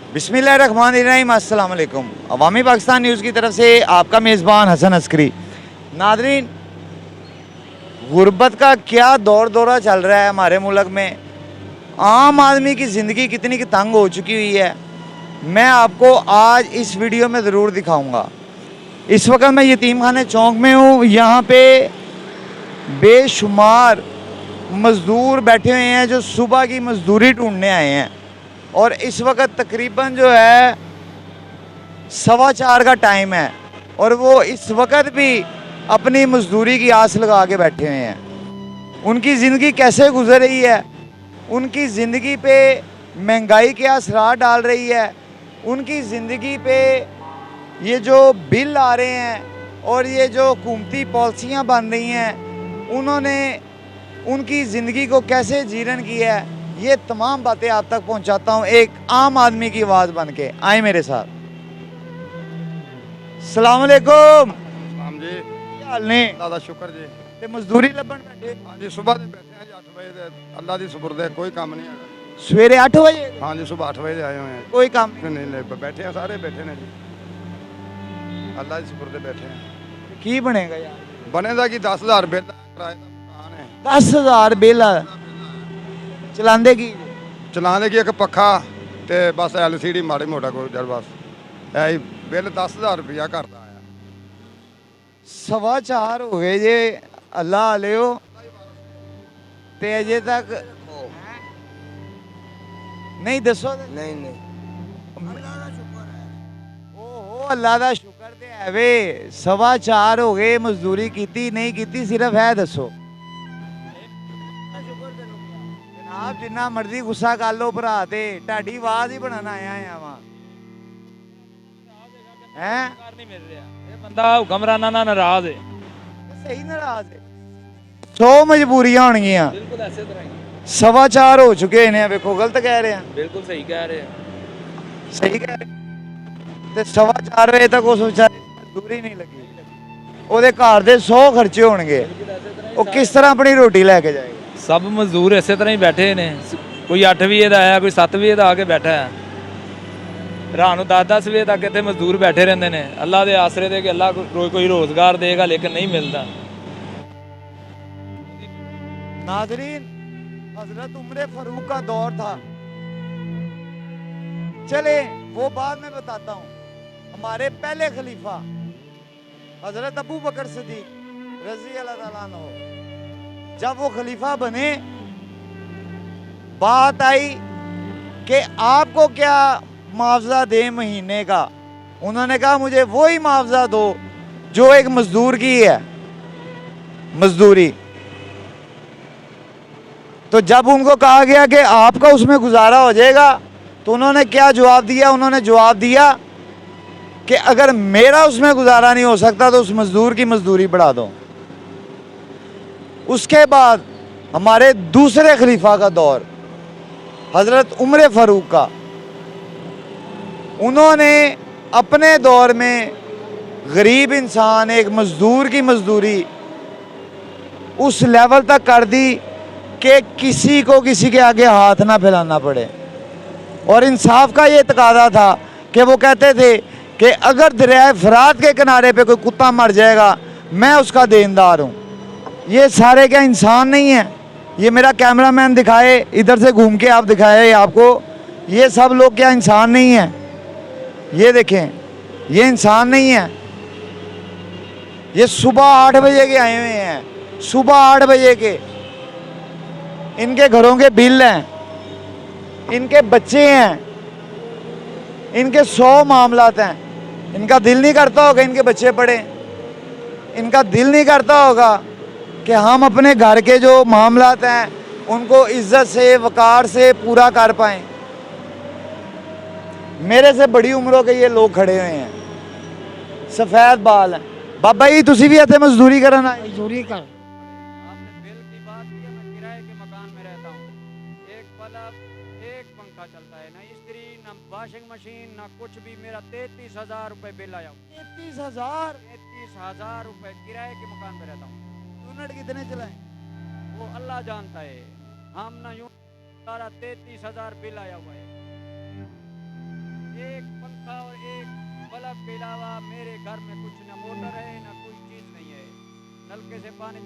बिस्मिल्लाहिर्रहमानिर्रहीम, अस्सलाम वालेकुम। अवामी पाकिस्तान न्यूज़ की तरफ से आपका मेज़बान हसन अस्करी। नादरीन, गुर्बत का क्या दौर दौरा चल रहा है हमारे मुल्क में। आम आदमी की ज़िंदगी कितनी की तंग हो चुकी हुई है, मैं आपको आज इस वीडियो में ज़रूर दिखाऊंगा। इस वक्त मैं यतीम खाने चौक में हूँ। यहाँ पे बेशुमार मज़दूर बैठे हुए हैं जो सुबह की मज़दूरी ढूंढने आए हैं, और इस वक्त तकरीबन जो है 4:15 का टाइम है, और वो इस वक्त भी अपनी मजदूरी की आस लगा के बैठे हुए हैं। उनकी ज़िंदगी कैसे गुजर रही है, उनकी ज़िंदगी पे महंगाई क्या असरार डाल रही है, उनकी ज़िंदगी पे ये जो बिल आ रहे हैं और ये जो हुकूमती पॉलिसियाँ बन रही हैं, उन्होंने उनकी ज़िंदगी को कैसे जीर्ण किया है, ये तमाम बातें आप तक पहुंचाता हूं एक आम आदमी की आवाज़ बन के। आए मेरे साथ। सलाम अलैकुम। सलाम जी। ਕੀ ਹਾਲ ਨੇ? अल्लाह का शुक्र जी। ਤੇ ਮਜ਼ਦੂਰੀ ਲੱਭਣ ਬੈਠੇ? हाँ जी, सुबह ਦੇ बैठे हैं जी 8 बजे ਦੇ। अल्लाह ਦੀ सुपुर्द है, कोई काम नहीं है। ਸਵੇਰੇ 8 ਵਜੇ? हाँ जी, सुबह 8 बजे आए हुए हैं। ਕੋਈ ਕੰਮ ਨਹੀਂ? नहीं नहीं, बैठे हैं, सारे बैठे हैं जी। अल्लाह की सुपुर्द बैठे हैं। ਕੀ ਬਣੇਗਾ ਯਾਰ? बनेगा कि 10,000 बिल किराए का मकान है। 10,000 ਬਿੱਲ ਚਲਾਉਂਦੇ ਕੀ? चलाने की एक पखा ते बस LCD माड़ी मोटा कोई जर बस ऐ बिल 10,000 रुपया करता आया। 4:15 ਹੋ ਗਏ ਜੇ। ਅੱਲਾ ਆਲਿਓ ਤੇ ਅਜੇ ਤੱਕ ਨਹੀਂ ਦੱਸੋ। नहीं नहीं ਓਹੋ, ਅੱਲਾ ਦਾ ਸ਼ੁਕਰ ਤੇ ਹੈ ਵੇ। 4:15 ਹੋ ਗਏ, ਮਜ਼ਦੂਰੀ ਕੀਤੀ ਨਹੀਂ ਕੀਤੀ, ਸਿਰਫ ਹੈ ਦੱਸੋ। ਜਨਾਬ ਜਿੰਨਾ ਮਰਜ਼ੀ ਗੁੱਸਾ ਕਰ ਲਓ ਭਰਾ ਤੇ, ਢਾਡੀ ਆਵਾਜ਼ ਹੀ ਬਣਨ ਆਇਆ ਵਾਂ ਹੈ। ਨਹੀਂ ਮਿਲ ਰਿਹਾ ਇਹ ਬੰਦਾ ਹੁਕਮਰਾਨਾਂ ਨਾਲ ਨਾਰਾਜ਼ ਹੈ। ਸਹੀ ਨਾਰਾਜ਼ ਹੈ। 100 ਮਜਬੂਰੀਆਂ ਹੋਣਗੀਆਂ। ਬਿਲਕੁਲ ਐਸੇ ਤਰ੍ਹਾਂ ਹੀ 4:15 ਹੋ ਚੁੱਕੇ ਨੇ। ਵੇਖੋ ਗਲਤ ਕਹਿ ਰਹੇ ਆ? ਬਿਲਕੁਲ ਸਹੀ ਕਹਿ ਰਹੇ ਆ। ਸਹੀ ਕਹਿ ਰਹੇ ਤੇ 4:15 ਵਜੇ ਤੱਕ ਉਸ ਵਿਚਾਰੇ ਦੀ ਮਜ਼ਦੂਰੀ ਨਹੀਂ ਲੱਗੀ। ਉਹਦੇ ਘਰ ਦੇ 100 ਖਰਚੇ ਹੋਣਗੇ, ਉਹ ਕਿਸ ਤਰ੍ਹਾਂ ਆਪਣੀ ਰੋਟੀ ਲੈ ਕੇ ਜਾਏਗਾ? ਸਭ ਮਜ਼ਦੂਰ ਇਸੇ ਤਰ੍ਹਾਂ ਹੀ ਬੈਠੇ ਨੇ। ਕੋਈ 8 ਵਜੇ ਦਾ ਆਇਆ, ਕੋਈ 7 ਵਜੇ ਦਾ ਆ ਕੇ ਬੈਠਾ ਹੈ। ਰਾਤ ਨੂੰ 10-10 ਵਜੇ ਤੱਕ ਇੱਥੇ ਮਜ਼ਦੂਰ ਬੈਠੇ ਰਹਿੰਦੇ ਨੇ। ਅੱਲਾ ਦੇ ਆਸਰੇ ਦੇ ਕਿ ਅੱਲਾ ਕੋਈ ਰੋਜ਼ਗਾਰ ਦੇਗਾ, ਲੇਕਿਨ नहीं मिलता। नाजरीन, हजरत उम्र फारूक का दौर था। चले वो बाद में बताता हूँ। हमारे पहले खलीफा हजरत अबू बकर सिद्दीक रजी अल्लाह ताला अन्हु, जब वो खलीफा बने, बात आई कि आपको क्या मुआवजा दे महीने का। उन्होंने कहा मुझे वही मुआवजा दो जो एक मजदूर की है मजदूरी। तो जब उनको कहा गया कि आपका उसमें गुजारा हो जाएगा, तो उन्होंने क्या जवाब दिया? उन्होंने जवाब दिया कि अगर मेरा उसमें गुजारा नहीं हो सकता तो उस मजदूर की मजदूरी बढ़ा दो। उसके बाद हमारे दूसरे खलीफा का दौर हजरत उम्र फारूक का, उन्होंने अपने दौर में गरीब इंसान एक मजदूर की मजदूरी उस लेवल तक कर दी कि किसी को किसी के आगे हाथ ना फैलाना पड़े। और इंसाफ का ये तकाजा था कि वो कहते थे कि अगर दरिया फरात के किनारे पे कोई कुत्ता मर जाएगा, मैं उसका देनदार हूँ। ये सारे क्या इंसान नहीं है? ये मेरा कैमरामैन दिखाए, इधर से घूम के आप दिखाए आपको, ये सब लोग क्या इंसान नहीं है? ये देखें, ये इंसान नहीं है। ये सुबह 8 बजे के आए हुए हैं, सुबह 8 बजे के। इनके घरों के बिल हैं, इनके बच्चे हैं, इनके 100 मामलात हैं। इनका दिल नहीं करता होगा इनके बच्चे पढ़े, इनका दिल नहीं करता होगा कि हम अपने घर के जो मामलात हैं उनको इज्जत से वकार से पूरा कर पाएं। मेरे से बड़ी उम्रों के ये लोग खड़े हुए हैं, सफ़ेद बाल हैं। बाबा जी तुसी भी इतने मजदूरी करना है? मजदूरी कर आपने बिल की बात की है, मैं किराए के मकान में रहता हूँ। एक बल्ब, एक पंखा चलता है, ना इस्त्री, ना वॉशिंग मशीन, ना कुछ भी। मेरा 33,000 रुपये बिल आया। 33,000? 33,000 रुपये किराए के मकान में रहता हूँ। यूनिट कितने चलाए? वो अल्लाह जानता है, हम ना यूँ सारा 33,000 बिल आया हुआ है। एक पंखा और एक बल्ब के अलावा मेरे घर में कुछ न मोटर है न कोई चीज़ नहीं है। नलके से पानी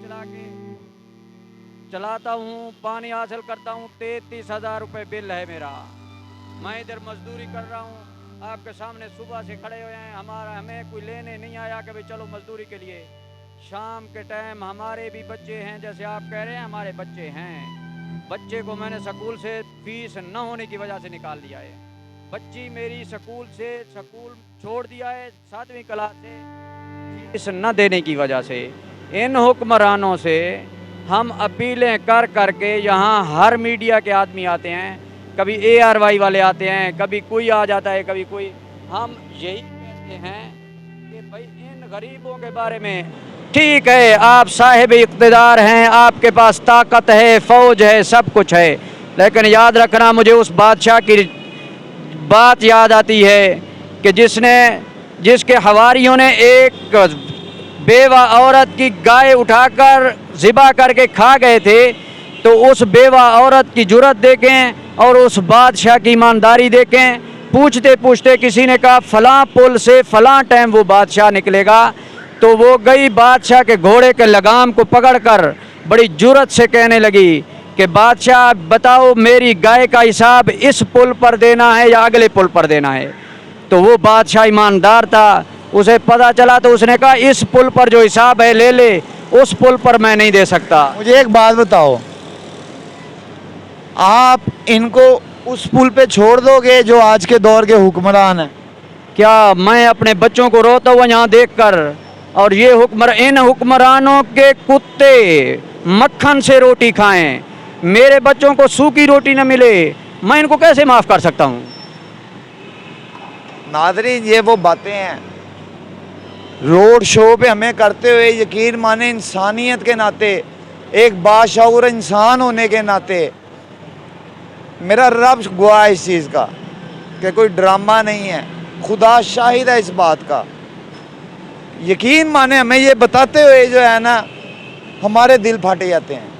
चलाता हूँ, पानी हासिल करता हूँ। 33,000 रुपये बिल है मेरा। मैं इधर मजदूरी कर रहा हूँ, आपके सामने सुबह से खड़े हुए हैं। हमें कोई लेने नहीं आया कि भाई चलो मजदूरी के लिए। शाम के टाइम हमारे भी बच्चे हैं, जैसे आप कह रहे हैं हमारे बच्चे हैं। बच्चे को मैंने स्कूल से फीस न होने की वजह से निकाल दिया है। बच्ची मेरी स्कूल छोड़ दिया है 7वीं क्लास से, फीस न देने की वजह से। इन हुक्मरानों से हम अपीलें कर करके यहाँ हर मीडिया के आदमी आते हैं, कभी ARY वाले आते हैं, कभी कोई आ जाता है, कभी कोई। हम यही कहते हैं कि भाई इन गरीबों के बारे में, ठीक है आप साहिब इक़्तिदार हैं, आपके पास ताकत है, फ़ौज है, सब कुछ है, लेकिन याद रखना, मुझे उस बादशाह की बात याद आती है कि जिसके हवारियों ने एक बेवा औरत की गाय उठाकर ज़िबा करके खा गए थे, तो उस बेवा औरत की जुर्रत देखें और उस बादशाह की ईमानदारी देखें। पूछते पूछते किसी ने कहा फ़लाँ पुल से फ़लाँ टाइम वो बादशाह निकलेगा, तो वो गई बादशाह के घोड़े के लगाम को पकड़कर बड़ी जुर्रत से कहने लगी कि बादशाह बताओ मेरी गाय का हिसाब इस पुल पर देना है या अगले पुल पर देना है। तो वो बादशाह ईमानदार था, उसे पता चला तो उसने कहा इस पुल पर जो हिसाब है ले ले, उस पुल पर मैं नहीं दे सकता। मुझे एक बात बताओ, आप इनको उस पुल पे छोड़ दोगे जो आज के दौर के हुक्मरान हैं? क्या मैं अपने बच्चों को रोता हुआ यहाँ देखकर, और ये इन हुक्मरानों के कुत्ते मक्खन से रोटी खाएं, मेरे बच्चों को सूखी रोटी न मिले, मैं इनको कैसे माफ़ कर सकता हूँ? नाज़रीन, ये वो बातें हैं रोड शो पे हमें करते हुए, यकीन माने इंसानियत के नाते, एक बाशऊर इंसान होने के नाते, मेरा रब गवाह इस चीज़ का कि कोई ड्रामा नहीं है, खुदा शाहिद है इस बात का। यकीन माने हमें ये बताते हुए जो है ना, हमारे दिल फाटे जाते हैं,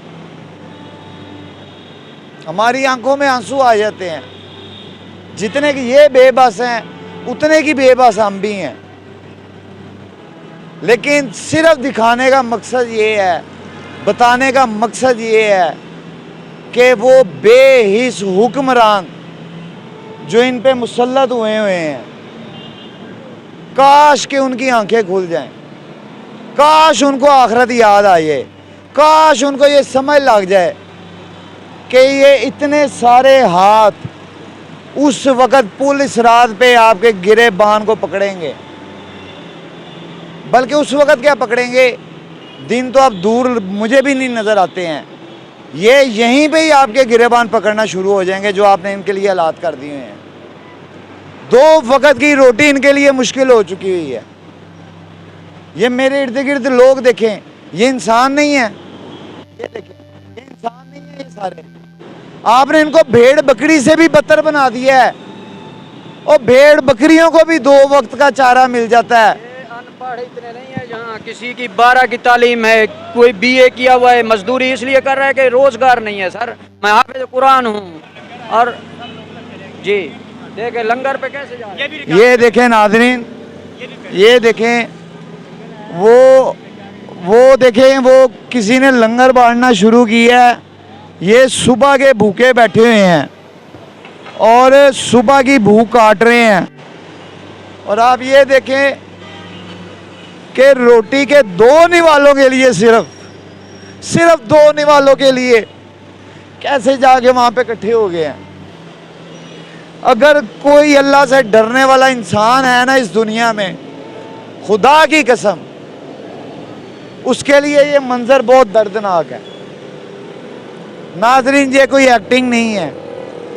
हमारी आंखों में आंसू आ जाते हैं। जितने की ये बेबस हैं उतने की बेबस हम भी हैं, लेकिन सिर्फ दिखाने का मकसद ये है, बताने का मकसद ये है कि वो बेहिस हुक्मरान जो इन पे मुसल्लत हुए हैं, काश कि उनकी आंखें खुल जाएं, काश उनको आखिरत याद आ जाए, काश उनको ये समझ लग जाए कि ये इतने सारे हाथ उस वक़्त पुलिस रात पे आपके गिरे बान को पकड़ेंगे। बल्कि उस वक़्त क्या पकड़ेंगे, दिन तो अब दूर मुझे भी नहीं नज़र आते हैं, ये यहीं पे ही आपके गिरेबान पकड़ना शुरू हो जाएंगे जो आपने इनके लिए हालात कर दिए हैं। 2 वक़्त की रोटी इनके लिए मुश्किल हो चुकी हुई है। ये मेरे इर्द गिर्द लोग देखें, ये इंसान नहीं है, ये देखें, ये इंसान नहीं है, ये सारे आपने इनको भेड़ बकरी से भी बदतर बना दिया है। और भेड़ बकरियों को भी 2 वक्त का चारा मिल जाता है। अनपढ़ इतने नहीं है, जहाँ किसी की 12 की तालीम है, कोई BA किया हुआ है, मजदूरी इसलिए कर रहा है कि रोजगार नहीं है। सर मैं हाफिज कुरान हूँ, और जी देखे लंगर पे कैसे जा रहे हैं। ये देखें नाज़रीन, ये देखें, वो देखें, वो किसी ने लंगर बांटना शुरू किया है। ये सुबह के भूखे बैठे हुए हैं और सुबह की भूख काट रहे हैं। और आप ये देखें कि रोटी के 2 निवालों के लिए, सिर्फ 2 निवालों के लिए कैसे जाके वहाँ पे इकट्ठे हो गए हैं। अगर कोई अल्लाह से डरने वाला इंसान है ना इस दुनिया में, खुदा की कसम, उसके लिए ये मंजर बहुत दर्दनाक है। नाज़रीन, ये कोई एक्टिंग नहीं है,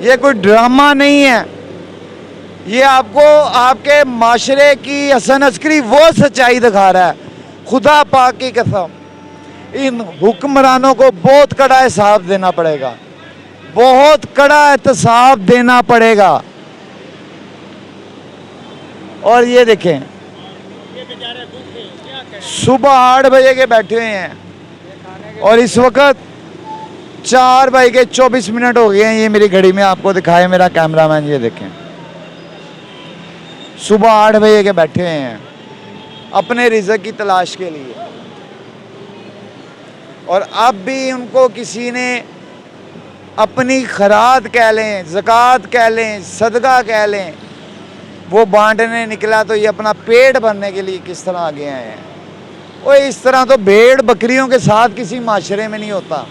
ये कोई ड्रामा नहीं है, ये आपको आपके माशरे की हसन अस्करी वो सच्चाई दिखा रहा है। खुदा पाक की कसम, इन हुक्मरानों को बहुत कड़ा हिसाब देना पड़ेगा, बहुत कड़ा एहतसाब देना पड़ेगा। और ये देखें, सुबह 8 बजे के बैठे हुए हैं और इस वक्त 4:24 हो गए हैं। ये मेरी घड़ी में आपको दिखाए मेरा कैमरामैन, ये देखें सुबह 8 बजे के बैठे हुए हैं अपने रिज़्क़ की तलाश के लिए, और अब भी उनको किसी ने अपनी खरात कह लें, ज़कात कह लें, सदका कह लें, वो बांटने निकला तो ये अपना पेट भरने के लिए किस तरह आगे आए हैं। और इस तरह तो भेड़ बकरियों के साथ किसी माशरे में नहीं होता।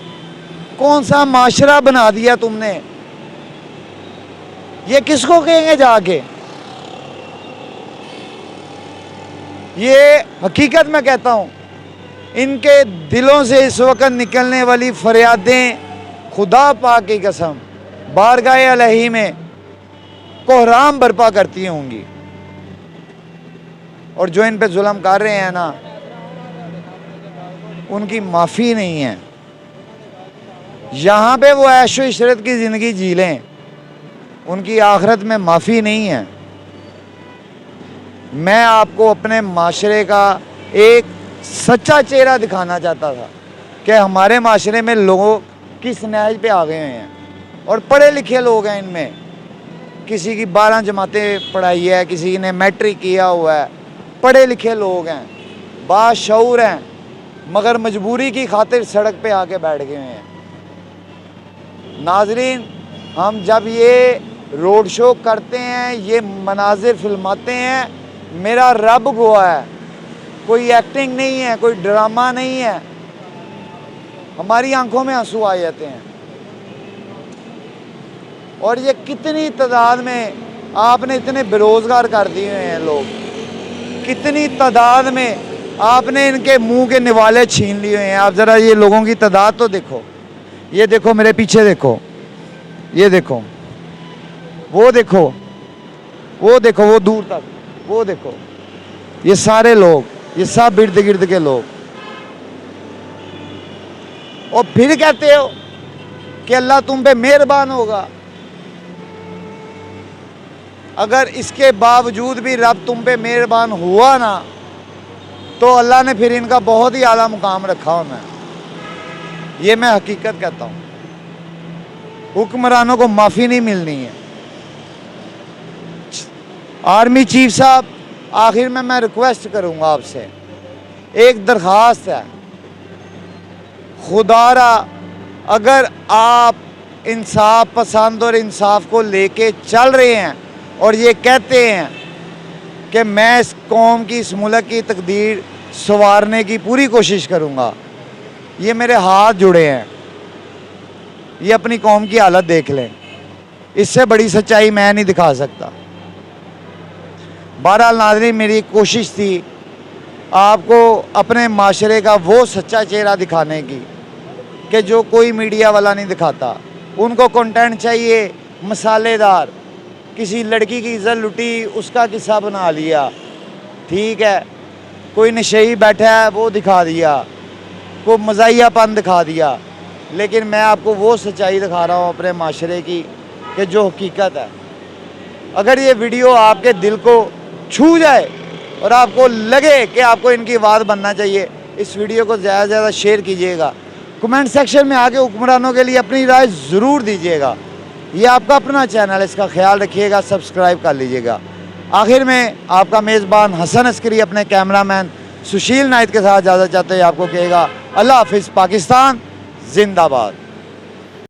कौन सा माशरा बना दिया तुमने, ये किसको कहेंगे जाके? ये हकीकत में कहता हूँ, इनके दिलों से इस वक्त निकलने वाली फरियादें खुदा पाक की कसम बारगाह अलही में कोहराम बर्पा करती होंगी। और जो इन पे जुल्म कर रहे हैं ना, उनकी माफ़ी नहीं है। यहाँ पे वो ऐशो इशरत की ज़िंदगी जी लें, उनकी आखिरत में माफ़ी नहीं है। मैं आपको अपने माशरे का एक सच्चा चेहरा दिखाना चाहता था कि हमारे माशरे में लोग किस नहज पे आ गए हैं, और पढ़े लिखे लोग हैं इनमें। किसी की 12 जमातें पढ़ाई है, किसी ने मैट्रिक किया हुआ है, पढ़े लिखे लोग हैं, बाशऊर हैं, मगर मजबूरी की खातिर सड़क पे आके बैठ गए हैं। नाजरीन, हम जब ये रोड शो करते हैं, ये मनाजिर फिल्माते हैं, मेरा रब गवाह है, कोई एक्टिंग नहीं है, कोई ड्रामा नहीं है, हमारी आंखों में आंसू आ जाते हैं। और ये कितनी तादाद में आपने इतने बेरोज़गार कर दिए हैं लोग, कितनी तादाद में आपने इनके मुंह के निवाले छीन लिए हैं। आप ज़रा ये लोगों की तादाद तो देखो, ये देखो मेरे पीछे देखो, ये देखो, वो देखो, वो देखो, वो दूर तक, वो देखो, ये सारे लोग, ये सब इर्द गिर्द के लोग। और फिर कहते हो कि अल्लाह तुम पे मेहरबान होगा। अगर इसके बावजूद भी रब तुम पे मेहरबान हुआ ना, तो अल्लाह ने फिर इनका बहुत ही आला मुकाम रखा होना है। ये मैं हकीकत कहता हूँ। हुक्मरानों को माफ़ी नहीं मिलनी है। आर्मी चीफ साहब, आखिर में मैं रिक्वेस्ट करूँगा आपसे, एक दरख्वास्त है, खुदारा अगर आप इंसाफ पसंद और इंसाफ को लेके चल रहे हैं और ये कहते हैं कि मैं इस कौम की, इस मुल्क की तकदीर संवारने की पूरी कोशिश करूँगा, ये मेरे हाथ जुड़े हैं, ये अपनी कौम की हालत देख लें। इससे बड़ी सच्चाई मैं नहीं दिखा सकता। बहरहाल नाज़रीन, मेरी कोशिश थी आपको अपने माशरे का वो सच्चा चेहरा दिखाने की कि जो कोई मीडिया वाला नहीं दिखाता। उनको कंटेंट चाहिए मसालेदार, किसी लड़की की इज्जत लुटी, उसका किस्सा बना लिया, ठीक है, कोई नशेई बैठा है वो दिखा दिया, कोई मज़ाहियापन दिखा दिया। लेकिन मैं आपको वो सच्चाई दिखा रहा हूँ अपने माशरे की कि जो हकीकत है। अगर ये वीडियो आपके दिल को छू जाए और आपको लगे कि आपको इनकी आवाज़ बनना चाहिए, इस वीडियो को ज़्यादा से ज़्यादा शेयर कीजिएगा। कमेंट सेक्शन में आके हुक्मरानों के लिए अपनी राय ज़रूर दीजिएगा। ये आपका अपना चैनल है, इसका ख्याल रखिएगा, सब्सक्राइब कर लीजिएगा। आखिर में आपका मेज़बान हसन अस्करी अपने कैमरामैन सुशील नाइट के साथ इजाज़त चाहते हैं, आपको कहेगा अल्लाह हाफिज़, पाकिस्तान जिंदाबाद।